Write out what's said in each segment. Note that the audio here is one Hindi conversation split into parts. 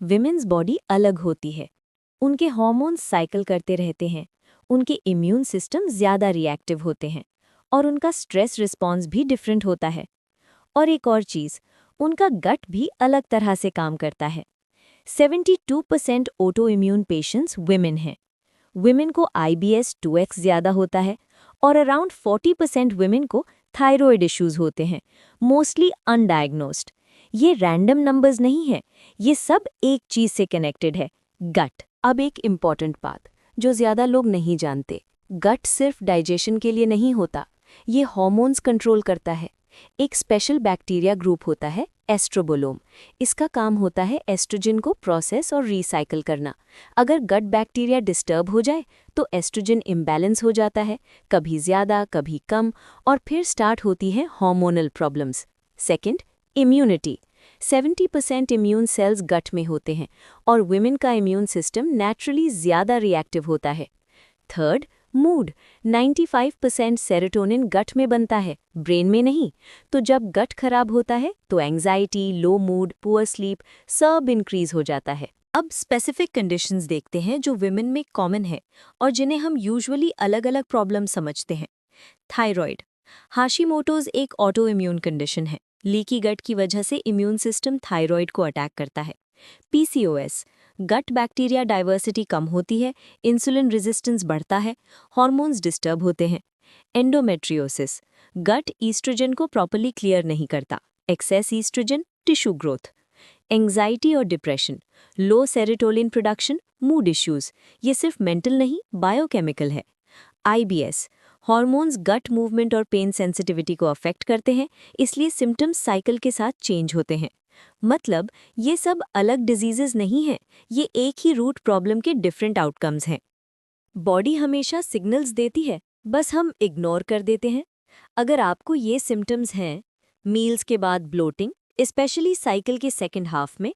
विमेन्स बॉडी अलग होती है। उनके हार्मोन्स साइकिल करते रहते हैं, उनके इम्यून सिस्टम ज़्यादा रिएक्टिव होते हैं और उनका स्ट्रेस रिस्पॉन्स भी डिफरेंट होता है। और एक और चीज़, उनका गट भी अलग तरह से काम करता है। 72% ऑटो इम्यून पेशेंट्स विमेन हैं। विमेन को IBS 2x ज़्यादा होता है और अराउंड 40% विमेन को थायराइड इश्यूज होते हैं, मोस्टली अनडायग्नोस्ड। ये रैंडम नंबर्स नहीं है, ये सब एक चीज़ से कनेक्टेड है, गट। अब एक इम्पॉर्टेंट बात जो ज़्यादा लोग नहीं जानते, गट सिर्फ डाइजेशन के लिए नहीं होता, ये हार्मोन्स कंट्रोल करता है। एक स्पेशल बैक्टीरिया ग्रुप होता है एस्ट्रोबोलोम। इसका काम होता है एस्ट्रोजन को प्रोसेस और रिसाइकल करना। अगर गट बैक्टीरिया डिस्टर्ब हो जाए तो एस्ट्रोजन इम्बैलेंस हो जाता है, कभी ज़्यादा कभी कम, और फिर स्टार्ट होती है hormonal problems. Second, immunity. 70% immune cells gut में होते हैं और विमेन का इम्यून सिस्टम नेचुरली ज़्यादा रिएक्टिव होता है। Third, mood. 95% सेरोटोनिन गट में बनता है, ब्रेन में नहीं। तो जब गट खराब होता है तो एंग्जाइटी, लो मूड, पुअर स्लीप सब इंक्रीज हो जाता है। अब स्पेसिफिक कंडीशंस देखते हैं जो विमेन में कॉमन है और जिन्हें हम यूजुअली अलग अलग प्रॉब्लम समझते हैं। थायराइड। हाशिमोटोज एक ऑटो इम्यून कंडीशन है। लीकी गट की वजह से इम्यून सिस्टम थायराइड को अटैक करता है। PCOS। गट बैक्टीरिया डाइवर्सिटी कम होती है, इंसुलिन रेजिस्टेंस बढ़ता है, हार्मोन्स डिस्टर्ब होते हैं। एंडोमेट्रियोसिस। गट ईस्ट्रोजन को प्रॉपर्ली क्लियर नहीं करता, excess oestrogen, tissue growth. Anxiety और depression. Low serotonin production, mood issues. ये सिर्फ मेंटल नहीं, बायोकेमिकल है। IBS। हार्मोन्स गट मूवमेंट और पेन सेंसिटिविटी को अफेक्ट करते हैं, इसलिए सिम्टम्स साइकिल के साथ चेंज होते हैं। मतलब ये सब अलग डिजीजेस नहीं हैं, ये एक ही रूट प्रॉब्लम के डिफरेंट आउटकम्स हैं। बॉडी हमेशा सिग्नल्स देती है, बस हम इग्नोर कर देते हैं। अगर आपको ये सिम्टम्स हैं, मील्स के बाद ब्लोटिंग, स्पेशली साइकिल के सेकेंड हाफ में,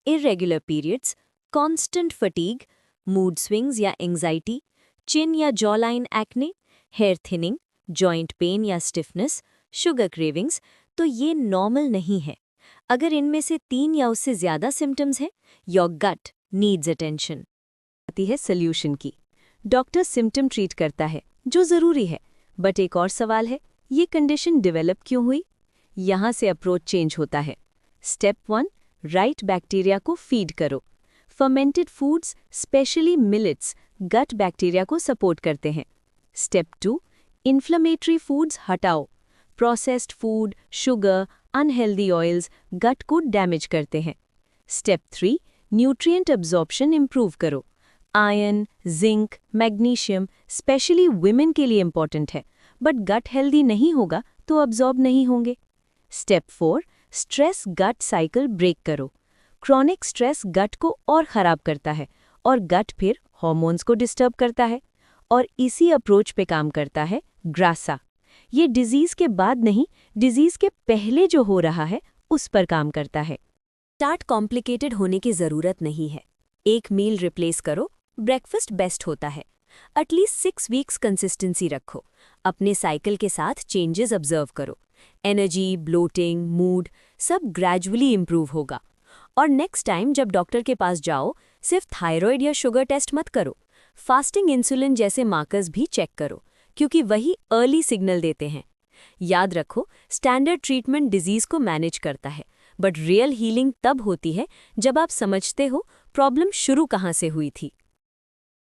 irregular periods, constant fatigue, mood swings या एंग्जाइटी, चिन या jawline acne, hair thinning, joint pain या स्टिफनेस, शुगर क्रेविंग्स, तो ये नॉर्मल नहीं है। अगर इनमें से 3 या उससे ज़्यादा सिम्टम्स हैं, योर गट नीड्स अटेंशन। आती है सॉल्यूशन की। डॉक्टर सिम्टम ट्रीट करता है, जो ज़रूरी है, बट एक और सवाल है, ये कंडीशन डेवलप क्यों हुई? यहाँ से अप्रोच चेंज होता है। स्टेप 1, राइट बैक्टीरिया को फीड करो। Fermented foods, specially millets, gut bacteria को सपोर्ट करते हैं। स्टेप 2, इन्फ्लेमेटरी फूड्स हटाओ। Processed food, sugar, unhealthy oils gut को डैमेज करते हैं। स्टेप 3, न्यूट्रिएंट अब्जॉर्प्शन इंप्रूव करो। Iron, zinc, magnesium specially women के लिए इंपॉर्टेंट है, बट गट हेल्दी नहीं होगा तो अब्जॉर्ब नहीं होंगे। स्टेप 4, स्ट्रेस गट साइकिल ब्रेक करो। क्रॉनिक स्ट्रेस गट को और ख़राब करता है और गट फिर हार्मोन्स को डिस्टर्ब करता है। और इसी अप्रोच पे काम करता है ग्रासा। ये डिजीज़ के बाद नहीं, डिजीज़ के पहले जो हो रहा है उस पर काम करता है। स्टार्ट कॉम्प्लिकेटेड होने की ज़रूरत नहीं है। एक मील रिप्लेस करो, ब्रेकफास्ट बेस्ट होता है। एटलीस्ट 6 वीक्स कंसिस्टेंसी रखो। अपने साइकिल के साथ चेंजेस ऑब्जर्व करो। एनर्जी, ब्लोटिंग, मूड सब ग्रेजुअली इंप्रूव होगा। और नेक्स्ट टाइम जब डॉक्टर के पास जाओ, सिर्फ थायराइड या शुगर टेस्ट मत करो, फास्टिंग इंसुलिन जैसे मार्कर्स भी चेक करो, क्योंकि वही अर्ली सिग्नल देते हैं। याद रखो, स्टैंडर्ड ट्रीटमेंट डिजीज़ को मैनेज करता है, बट रियल हीलिंग तब होती है जब आप समझते हो प्रॉब्लम शुरू कहाँ से हुई थी।